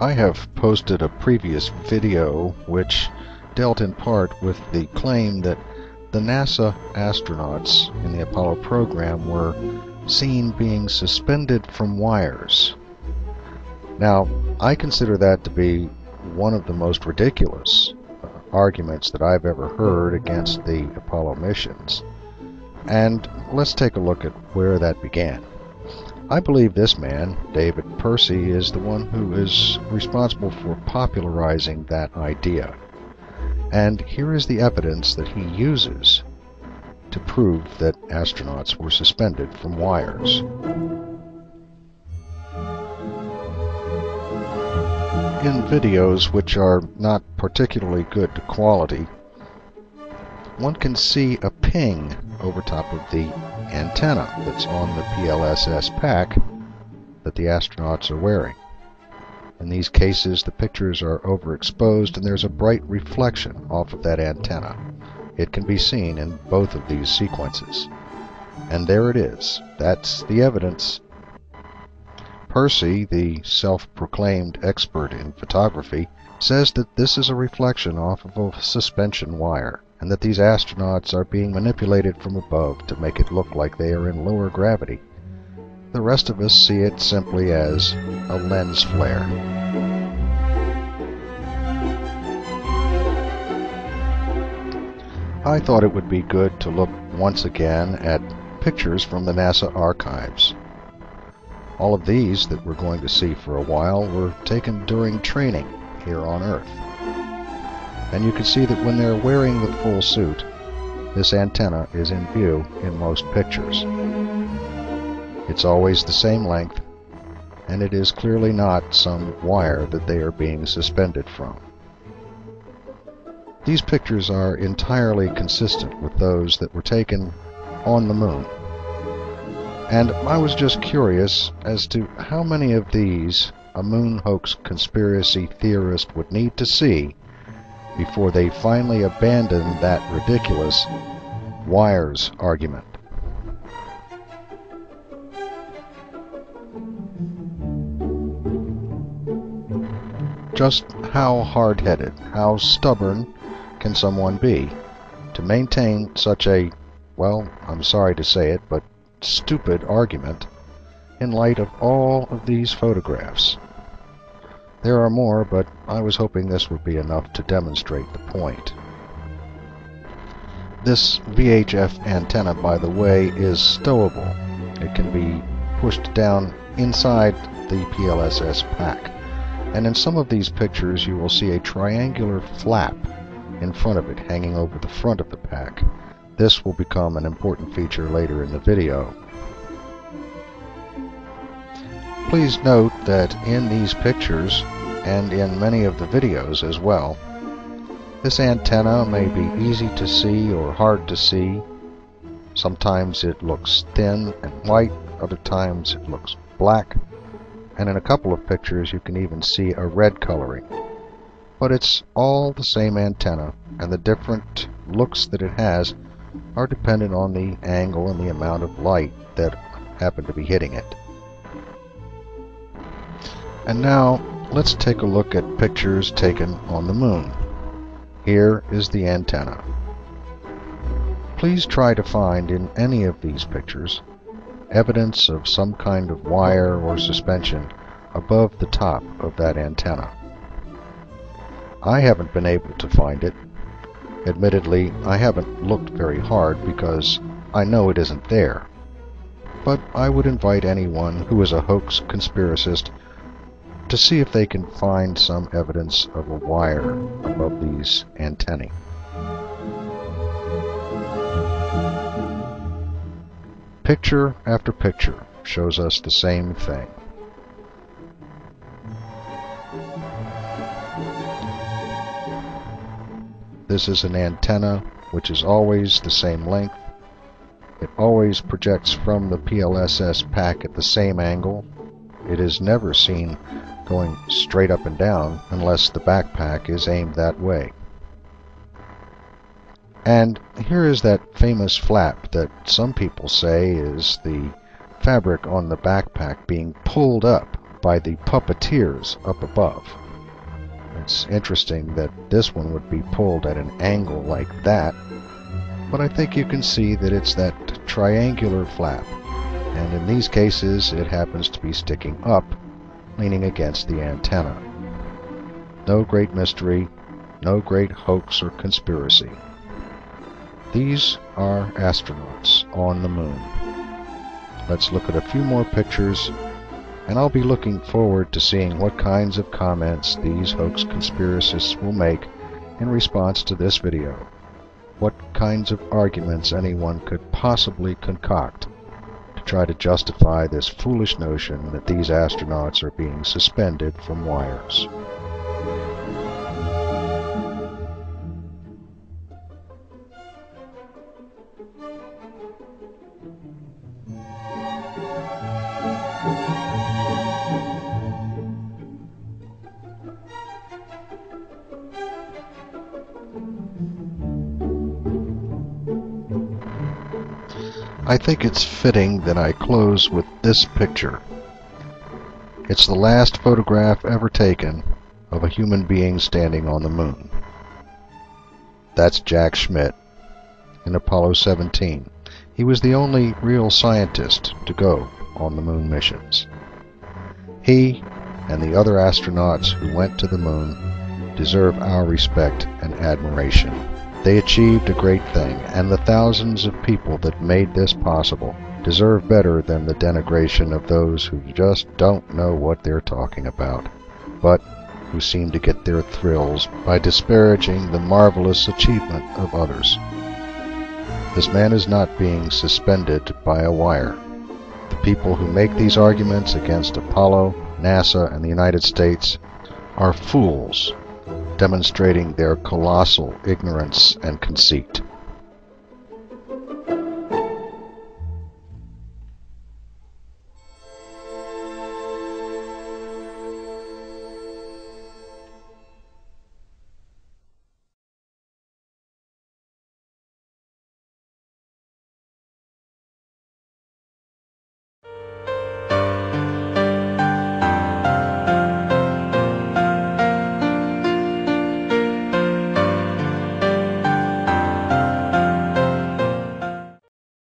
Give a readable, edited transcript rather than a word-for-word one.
I have posted a previous video which dealt in part with the claim that the NASA astronauts in the Apollo program were seen being suspended from wires. Now, I consider that to be one of the most ridiculous arguments that I've ever heard against the Apollo missions. And let's take a look at where that began. I believe this man, David Percy, is the one who is responsible for popularizing that idea. And here is the evidence that he uses to prove that astronauts were suspended from wires. In videos which are not particularly good quality, one can see a ping over top of the antenna that's on the PLSS pack that the astronauts are wearing. In these cases, the pictures are overexposed and there's a bright reflection off of that antenna. It can be seen in both of these sequences. And there it is. That's the evidence. Percy, the self-proclaimed expert in photography, says that this is a reflection off of a suspension wire, and that these astronauts are being manipulated from above to make it look like they are in lower gravity. The rest of us see it simply as a lens flare. I thought it would be good to look once again at pictures from the NASA archives. All of these that we're going to see for a while were taken during training here on Earth. And you can see that when they're wearing the full suit, this antenna is in view in most pictures. It's always the same length, and it is clearly not some wire that they are being suspended from. These pictures are entirely consistent with those that were taken on the moon. And I was just curious as to how many of these a moon hoax conspiracy theorist would need to see before they finally abandon that ridiculous wires argument. Just how hard-headed, how stubborn can someone be to maintain such a, well, I'm sorry to say it, but stupid argument in light of all of these photographs? There are more, but I was hoping this would be enough to demonstrate the point. This VHF antenna, by the way, is stowable. It can be pushed down inside the PLSS pack. And in some of these pictures you will see a triangular flap in front of it hanging over the front of the pack. This will become an important feature later in the video. Please note that in these pictures, and in many of the videos as well, this antenna may be easy to see or hard to see. Sometimes it looks thin and white, other times it looks black, and in a couple of pictures you can even see a red coloring. But it's all the same antenna, and the different looks that it has are dependent on the angle and the amount of light that happen to be hitting it. And now let's take a look at pictures taken on the moon. Here is the antenna. Please try to find in any of these pictures evidence of some kind of wire or suspension above the top of that antenna. I haven't been able to find it. Admittedly, I haven't looked very hard because I know it isn't there. But I would invite anyone who is a hoax conspiracist to see if they can find some evidence of a wire above these antennae. Picture after picture shows us the same thing. This is an antenna which is always the same length. It always projects from the PLSS pack at the same angle. It is never seen going straight up and down unless the backpack is aimed that way. And here is that famous flap that some people say is the fabric on the backpack being pulled up by the puppeteers up above. It's interesting that this one would be pulled at an angle like that, but I think you can see that it's that triangular flap, and in these cases it happens to be sticking up, leaning against the antenna. No great mystery, no great hoax or conspiracy. These are astronauts on the moon. Let's look at a few more pictures, and I'll be looking forward to seeing what kinds of comments these hoax conspiracists will make in response to this video. What kinds of arguments anyone could possibly concoct to try to justify this foolish notion that these astronauts are being suspended from wires. I think it's fitting that I close with this picture. It's the last photograph ever taken of a human being standing on the moon. That's Jack Schmitt in Apollo 17. He was the only real scientist to go on the moon missions. He and the other astronauts who went to the moon deserve our respect and admiration. They achieved a great thing, and the thousands of people that made this possible deserve better than the denigration of those who just don't know what they're talking about, but who seem to get their thrills by disparaging the marvelous achievement of others. This man is not being suspended by a wire. The people who make these arguments against Apollo, NASA, and the United States are fools, demonstrating their colossal ignorance and conceit.